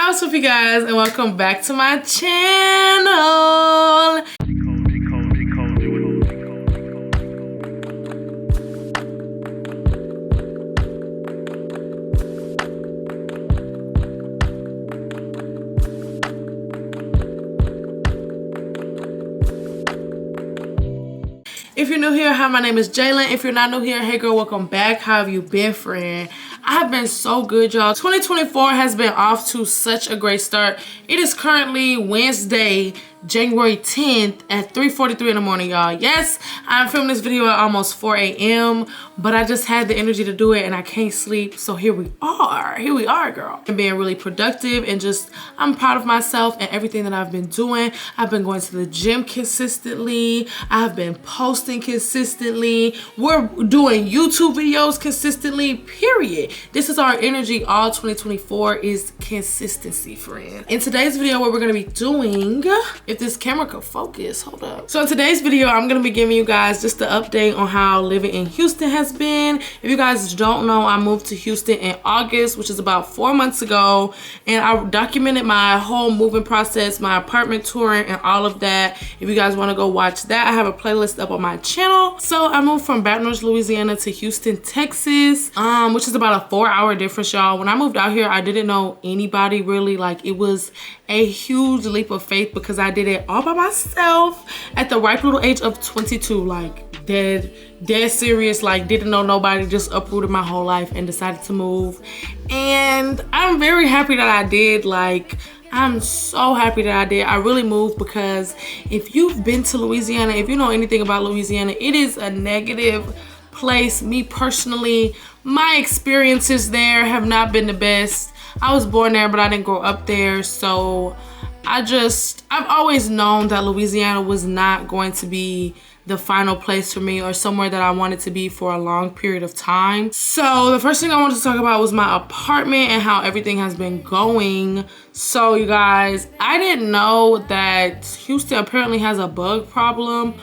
What's up, you guys, and welcome back to my channel. If you're new here, hi, my name is Jalen. If you're not new here, hey girl, welcome back. How have you been, friend? I have been so good, y'all. 2024 has been off to such a great start. It is currently Wednesday, January 10th at 3:43 in the morning, y'all. Yes, I'm filming this video at almost 4 a.m., but I just had the energy to do it and I can't sleep. So here we are. Here we are, girl. I'm being really productive and just, I'm proud of myself and everything that I've been doing. I've been going to the gym consistently. I have been posting consistently. We're doing YouTube videos consistently, period. This is our energy. All 2024 is consistency, friend. In today's video, what we're gonna be doing, if this camera could focus, hold up. So in today's video, I'm gonna be giving you guys just an update on how living in Houston has been. If you guys don't know, I moved to Houston in August, which is about 4 months ago. And I documented my whole moving process, my apartment touring and all of that. If you guys wanna go watch that, I have a playlist up on my channel. So I moved from Baton Rouge, Louisiana to Houston, Texas, which is about a 4-hour difference, y'all. When I moved out here, I didn't know anybody really. Like, it was a huge leap of faith because I did it all by myself at the ripe little age of 22, like dead serious, like didn't know nobody, just uprooted my whole life and decided to move. And I'm very happy that I did. Like, I'm so happy that I did. I really moved because if you've been to Louisiana, if you know anything about Louisiana, it is a negative place. Me personally, my experiences there have not been the best. I was born there, but I didn't grow up there. So I've always known that Louisiana was not going to be the final place for me or somewhere that I wanted to be for a long period of time. So the first thing I wanted to talk about was my apartment and how everything has been going. So you guys, I didn't know that Houston apparently has a bug problem.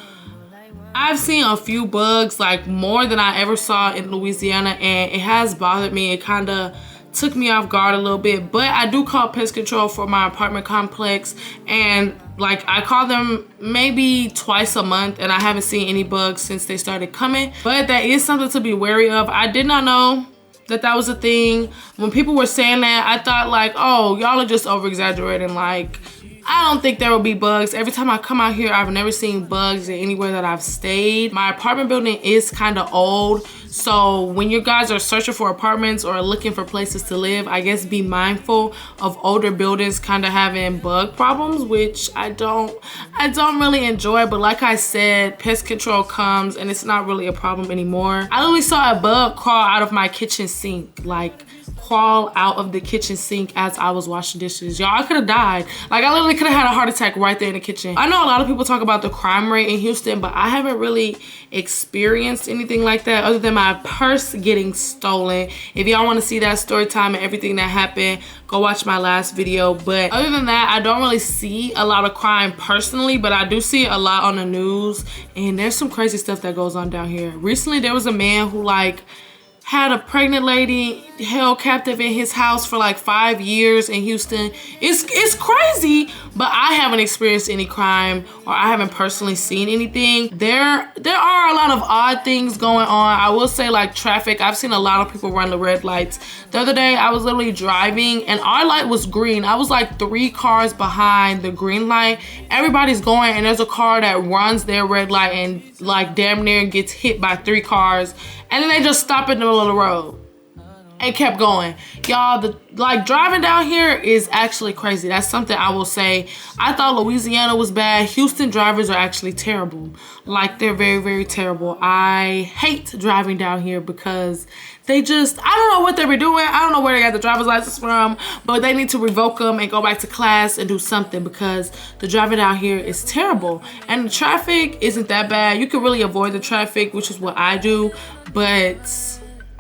I've seen a few bugs, like more than I ever saw in Louisiana, and it has bothered me. It kind of took me off guard a little bit, but I do call pest control for my apartment complex, and like I call them maybe twice a month, and I haven't seen any bugs since they started coming. But that is something to be wary of. I did not know that that was a thing. When people were saying that, I thought like, oh, y'all are just over exaggerating. Like, I don't think there will be bugs. Every time I come out here, I've never seen bugs anywhere that I've stayed. My apartment building is kind of old. So when you guys are searching for apartments or looking for places to live, I guess be mindful of older buildings kind of having bug problems, which I don't really enjoy. But like I said, pest control comes and it's not really a problem anymore. I literally saw a bug crawl out of my kitchen sink, like crawl out of the kitchen sink as I was washing dishes. Y'all, I could have died. Like, I literally could have had a heart attack right there in the kitchen. I know a lot of people talk about the crime rate in Houston, but I haven't really experienced anything like that other than my purse getting stolen. If y'all want to see that story time and everything that happened, go watch my last video. But other than that, I don't really see a lot of crime personally, but I do see a lot on the news, and there's some crazy stuff that goes on down here. Recently, there was a man who like had a pregnant lady held captive in his house for like 5 years in Houston. It's crazy, but I haven't experienced any crime, or I haven't personally seen anything. There are a lot of odd things going on. I will say, like traffic, I've seen a lot of people run the red lights. The other day I was literally driving and our light was green. I was like 3 cars behind the green light. Everybody's going and there's a car that runs their red light and like damn near gets hit by 3 cars. And then they just stop in the middle of the road and kept going. Y'all, like driving down here is actually crazy. That's something I will say. I thought Louisiana was bad. Houston drivers are actually terrible. Like, they're very, very terrible. I hate driving down here because they just, I don't know what they were doing. I don't know where they got the driver's license from, but they need to revoke them and go back to class and do something because the driving down here is terrible. And the traffic isn't that bad. You can really avoid the traffic, which is what I do, but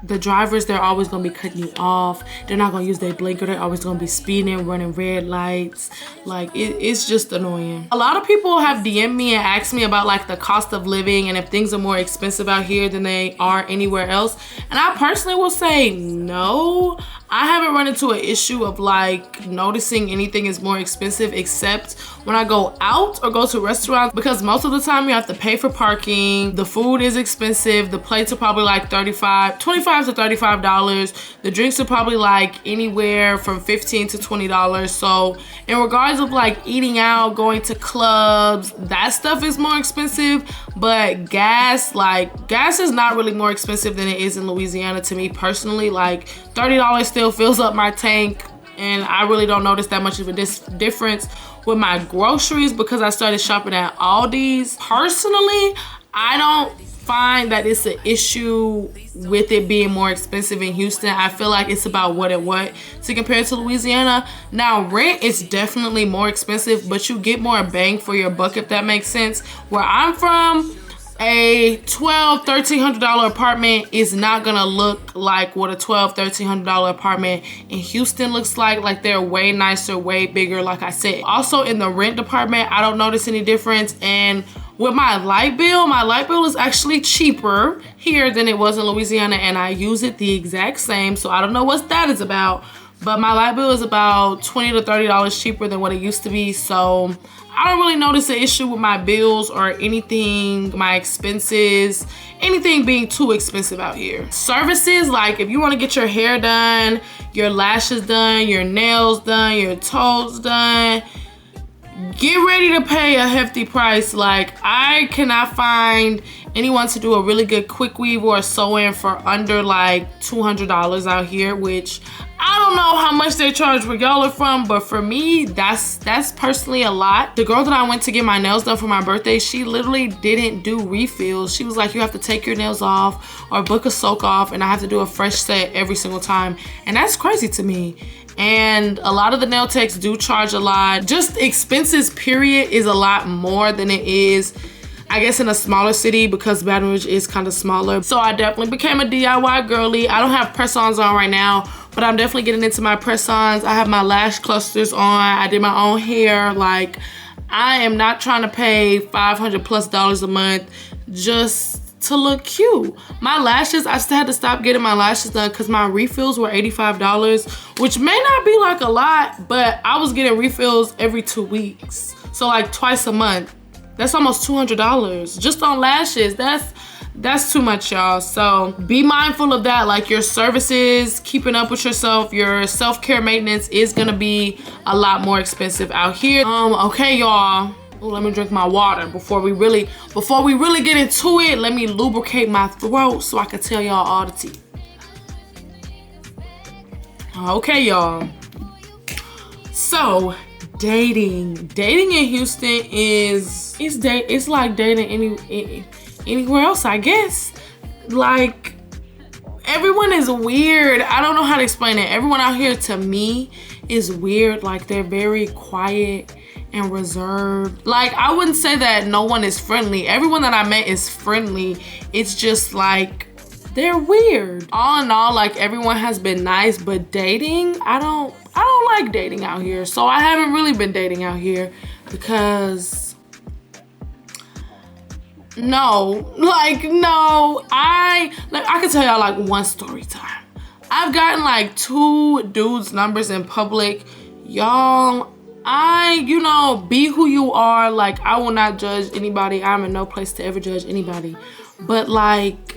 the drivers, they're always gonna be cutting you off. They're not gonna use their blinker. They're always gonna be speeding, running red lights. Like, it's just annoying. A lot of people have DM'd me and asked me about like the cost of living and if things are more expensive out here than they are anywhere else. And I personally will say no. I haven't run into an issue of like noticing anything is more expensive except when I go out or go to restaurants, because most of the time you have to pay for parking. The food is expensive. The plates are probably like $25 to $35. The drinks are probably like anywhere from $15 to $20. So in regards of like eating out, going to clubs, that stuff is more expensive. But gas is not really more expensive than it is in Louisiana to me personally. Like $30 still fills up my tank, and I really don't notice that much of a difference with my groceries because I started shopping at Aldi's. Personally, I don't find that it's an issue with it being more expensive in Houston. I feel like it's about what to compare to Louisiana. Now, rent is definitely more expensive, but you get more bang for your buck, if that makes sense. Where I'm from, a $1,200-$1,300 apartment is not gonna look like what a $1,200-$1,300 apartment in Houston looks like. Like, they're way nicer, way bigger, like I said. Also, in the rent department, I don't notice any difference. And with my light bill is actually cheaper here than it was in Louisiana, and I use it the exact same, so I don't know what that is about. But my light bill is about $20 to $30 cheaper than what it used to be, so I don't really notice an issue with my bills or anything, my expenses, anything being too expensive out here. Services, like if you want to get your hair done, your lashes done, your nails done, your toes done, get ready to pay a hefty price. Like, I cannot find anyone to do a really good quick weave or a sew-in for under like $200 out here, which I don't know how much they charge where y'all are from, but for me, that's personally a lot. The girl that I went to get my nails done for my birthday, she literally didn't do refills. She was like, you have to take your nails off or book a soak off, and I have to do a fresh set every single time. And that's crazy to me. And a lot of the nail techs do charge a lot. Just expenses, period, is a lot more than it is, I guess, in a smaller city, because Baton Rouge is kind of smaller. So I definitely became a DIY girly. I don't have press-ons on right now, but I'm definitely getting into my press-ons. I have my lash clusters on. I did my own hair. Like, I am not trying to pay $500+ a month just to look cute. My lashes, I still had to stop getting my lashes done because my refills were $85, which may not be like a lot, but I was getting refills every 2 weeks. So like twice a month. That's almost $200 just on lashes. That's too much, y'all. So be mindful of that. Like, your services, keeping up with yourself, your self-care maintenance is gonna be a lot more expensive out here. Okay, y'all. Ooh, let me drink my water before we really get into it. Let me lubricate my throat so I can tell y'all all the tea. Okay, y'all. So, dating in Houston it's like dating anywhere else, I guess. Like, everyone is weird. I don't know how to explain it. Everyone out here to me is weird. Like, they're very quiet and reserved. Like, I wouldn't say that no one is friendly. Everyone that I met is friendly. It's just like, they're weird. All in all, like, everyone has been nice, but dating, I don't like dating out here. So I haven't really been dating out here because I can tell y'all like one story time. I've gotten like 2 dudes' numbers in public. Y'all, be who you are. Like, I will not judge anybody. I'm in no place to ever judge anybody. But like,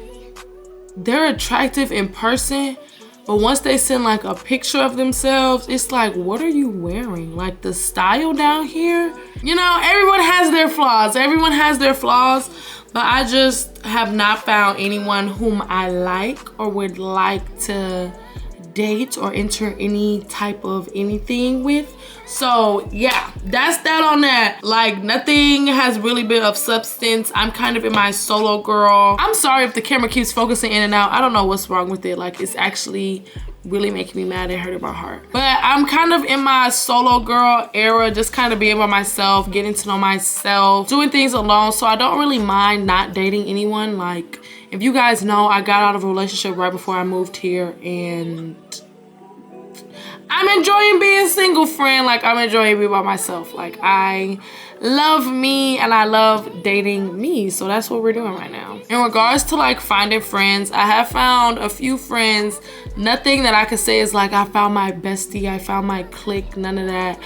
they're attractive in person, but once they send like a picture of themselves, it's like, what are you wearing? Like, the style down here, everyone has their flaws, but I just have not found anyone whom I like or would like to date or enter any type of anything with. So yeah, that's that on that. Like, nothing has really been of substance. I'm kind of in my solo girl. I'm sorry if the camera keeps focusing in and out. I don't know what's wrong with it. Like, it's actually really making me mad and hurting my heart. But I'm kind of in my solo girl era, just kind of being by myself, getting to know myself, doing things alone. So I don't really mind not dating anyone. Like, if you guys know, I got out of a relationship right before I moved here, and I'm enjoying being single, friend. Like, I'm enjoying being by myself. Like, I love me and I love dating me. So that's what we're doing right now. In regards to like finding friends, I have found a few friends. Nothing that I could say is like I found my bestie, I found my clique, none of that.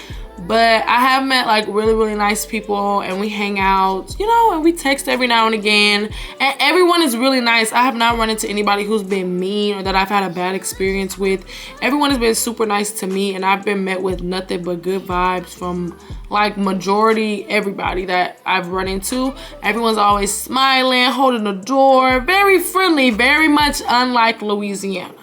But I have met like really nice people, and we hang out, you know, and we text every now and again, and everyone is really nice. I have not run into anybody who's been mean or that I've had a bad experience with. Everyone has been super nice to me, and I've been met with nothing but good vibes from like majority everybody that I've run into. Everyone's always smiling, holding the door, very friendly, very much unlike Louisiana.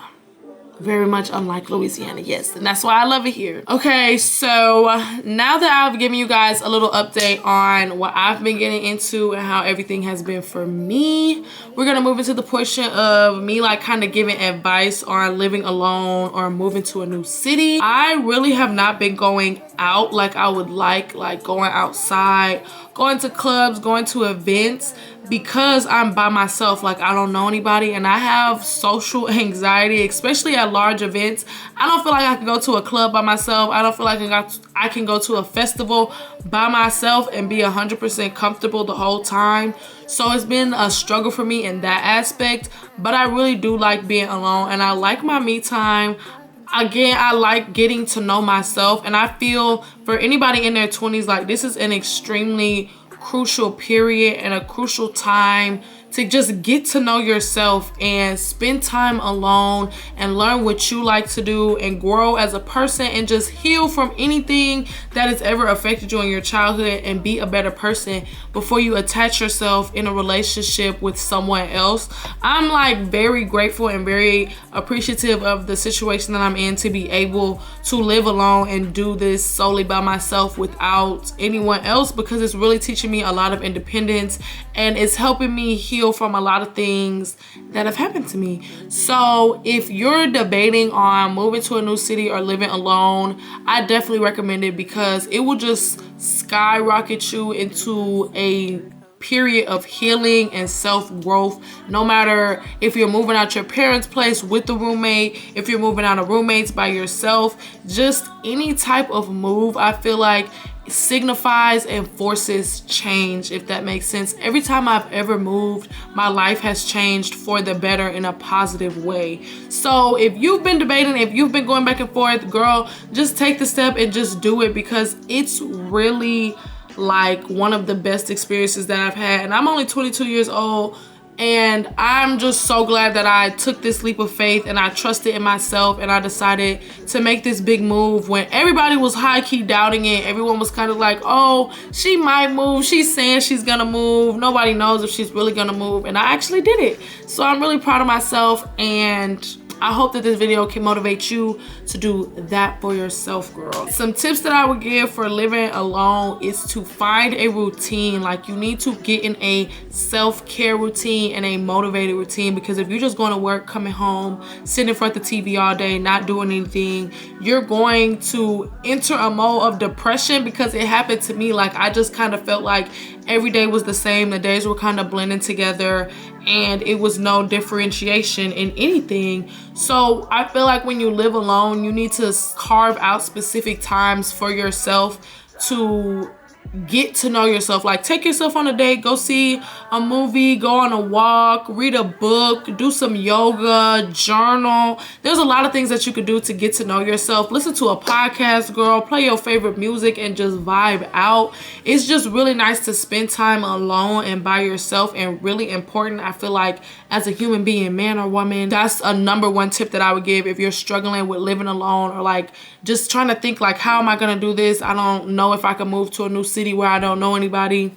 Very much unlike Louisiana, yes, and that's why I love it here. Okay, so now that I've given you guys a little update on what I've been getting into and how everything has been for me, we're gonna move into the portion of me like kind of giving advice on living alone or moving to a new city. I really have not been going out like I would like going outside, going to clubs, going to events, because I'm by myself. Like, I don't know anybody, and I have social anxiety, especially at large events. I don't feel like I can go to a club by myself. I don't feel like I can go to a festival by myself and be 100% comfortable the whole time. So it's been a struggle for me in that aspect, but I really do like being alone, and I like my me time. Again, I like getting to know myself, and I feel for anybody in their 20s, like, this is an extremely crucial period and a crucial time to just get to know yourself and spend time alone and learn what you like to do and grow as a person and just heal from anything that has ever affected you in your childhood and be a better person before you attach yourself in a relationship with someone else. I'm like very grateful and very appreciative of the situation that I'm in to be able to live alone and do this solely by myself without anyone else, because it's really teaching me a lot of independence and it's helping me heal from a lot of things that have happened to me. So if you're debating on moving to a new city or living alone, I definitely recommend it, because it will just skyrocket you into a period of healing and self-growth. No matter if you're moving out your parents' place with the roommate, if you're moving out of roommates by yourself, just any type of move, I feel like signifies and forces change, if that makes sense. Every time I've ever moved, my life has changed for the better in a positive way. So if you've been debating, if you've been going back and forth, girl, just take the step and just do it, because it's really like one of the best experiences that I've had. And I'm only 22 years old, and I'm just so glad that I took this leap of faith and I trusted in myself, and I decided to make this big move when everybody was high-key doubting it. Everyone was kind of like, oh, she might move, she's saying she's gonna move, nobody knows if she's really gonna move, and I actually did it. So I'm really proud of myself, and I hope that this video can motivate you to do that for yourself, girl. Some tips that I would give for living alone is to find a routine. Like, you need to get in a self-care routine and a motivated routine, because if you're just going to work, coming home, sitting in front of the TV all day, not doing anything, you're going to enter a mode of depression, because it happened to me. Like, I just kind of felt like every day was the same. The days were kind of blending together, and it was no differentiation in anything. So I feel like when you live alone, you need to carve out specific times for yourself to get to know yourself. Like, take yourself on a date, go see a movie, go on a walk, read a book, do some yoga, journal. There's a lot of things that you could do to get to know yourself. Listen to a podcast, girl, play your favorite music and just vibe out. It's just really nice to spend time alone and by yourself, and really important, I feel like, as a human being, man or woman. That's a #1 tip that I would give if you're struggling with living alone, or like just trying to think like, how am I gonna do this? I don't know if I can move to a new city where I don't know anybody.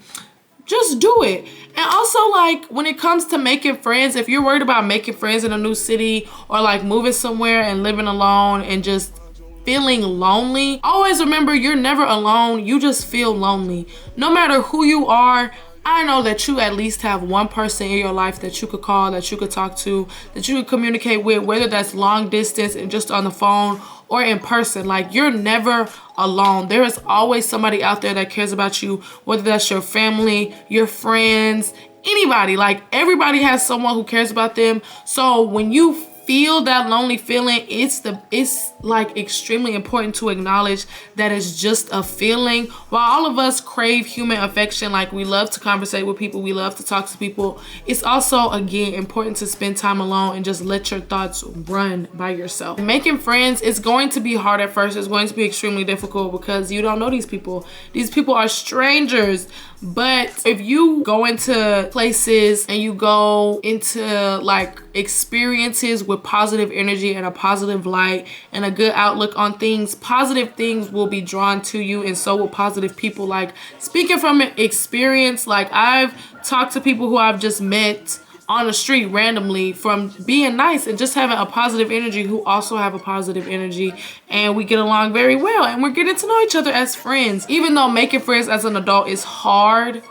Just do it. And also, like, when it comes to making friends, if you're worried about making friends in a new city, or like moving somewhere and living alone and just feeling lonely, always remember, you're never alone. You just feel lonely. No matter who you are, I know that you at least have one person in your life that you could call, that you could talk to, that you could communicate with, whether that's long distance and just on the phone or in person. Like, you're never alone. There is always somebody out there that cares about you, whether that's your family, your friends, anybody. Like, everybody has someone who cares about them. So when you feel that lonely feeling, it's like extremely important to acknowledge that it's just a feeling. While all of us crave human affection, like we love to conversate with people, we love to talk to people, it's also, again, important to spend time alone and just let your thoughts run by yourself. Making friends is going to be hard at first. It's going to be extremely difficult because you don't know these people. These people are strangers. But if you go into places and you go into like experiences with positive energy and a positive light and a good outlook on things, positive things will be drawn to you, and so will positive people. Like, speaking from experience, like I've talked to people who I've just met on the street randomly from being nice and just having a positive energy, who also have a positive energy, and we get along very well and we're getting to know each other as friends. Even though making friends as an adult is hard,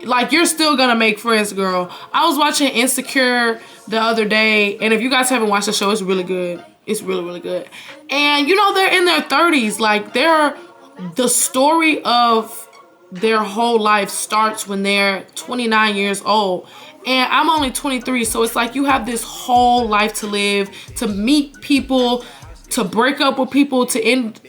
like, you're still gonna make friends, girl. I was watching Insecure the other day, and if you guys haven't watched the show, it's really good. It's really, really good. And you know, they're in their 30s. Like, the story of their whole life starts when they're 29 years old. And I'm only 23, so it's like you have this whole life to live, to meet people, to break up with people, to end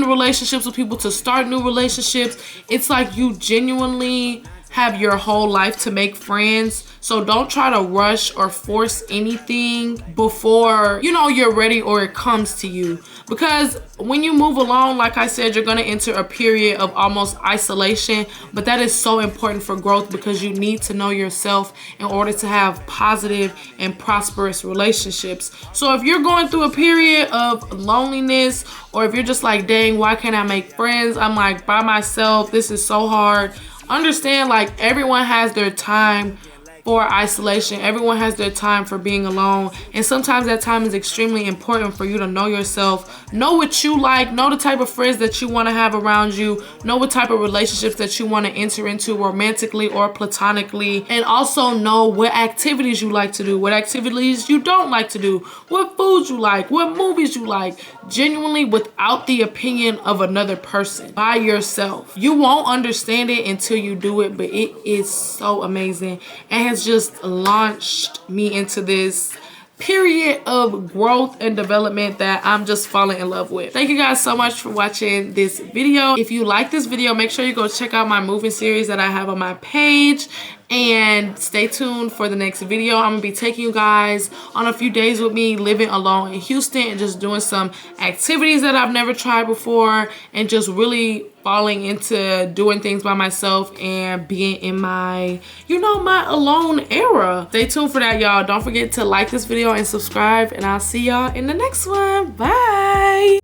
relationships with people, to start new relationships. It's like you genuinely have your whole life to make friends. So don't try to rush or force anything before, you know, you're ready or it comes to you. Because when you move along, like I said, you're gonna enter a period of almost isolation, but that is so important for growth because you need to know yourself in order to have positive and prosperous relationships. So if you're going through a period of loneliness, or if you're just like, dang, why can't I make friends? I'm like by myself, this is so hard. Understand, like, everyone has their time for isolation. Everyone has their time for being alone, and sometimes that time is extremely important for you to know yourself, know what you like, know the type of friends that you want to have around you, know what type of relationships that you want to enter into romantically or platonically, and also know what activities you like to do, what activities you don't like to do, what foods you like, what movies you like, genuinely without the opinion of another person, by yourself. You won't understand it until you do it, but it is so amazing and has just launched me into this period of growth and development that I'm just falling in love with. Thank you guys so much for watching this video. If you like this video, make sure you go check out my moving series that I have on my page, and stay tuned for the next video. I'm gonna be taking you guys on a few days with me living alone in Houston and just doing some activities that I've never tried before, and just really falling into doing things by myself and being in my, you know, my alone era. Stay tuned for that, y'all. Don't forget to like this video and subscribe, and I'll see y'all in the next one. Bye.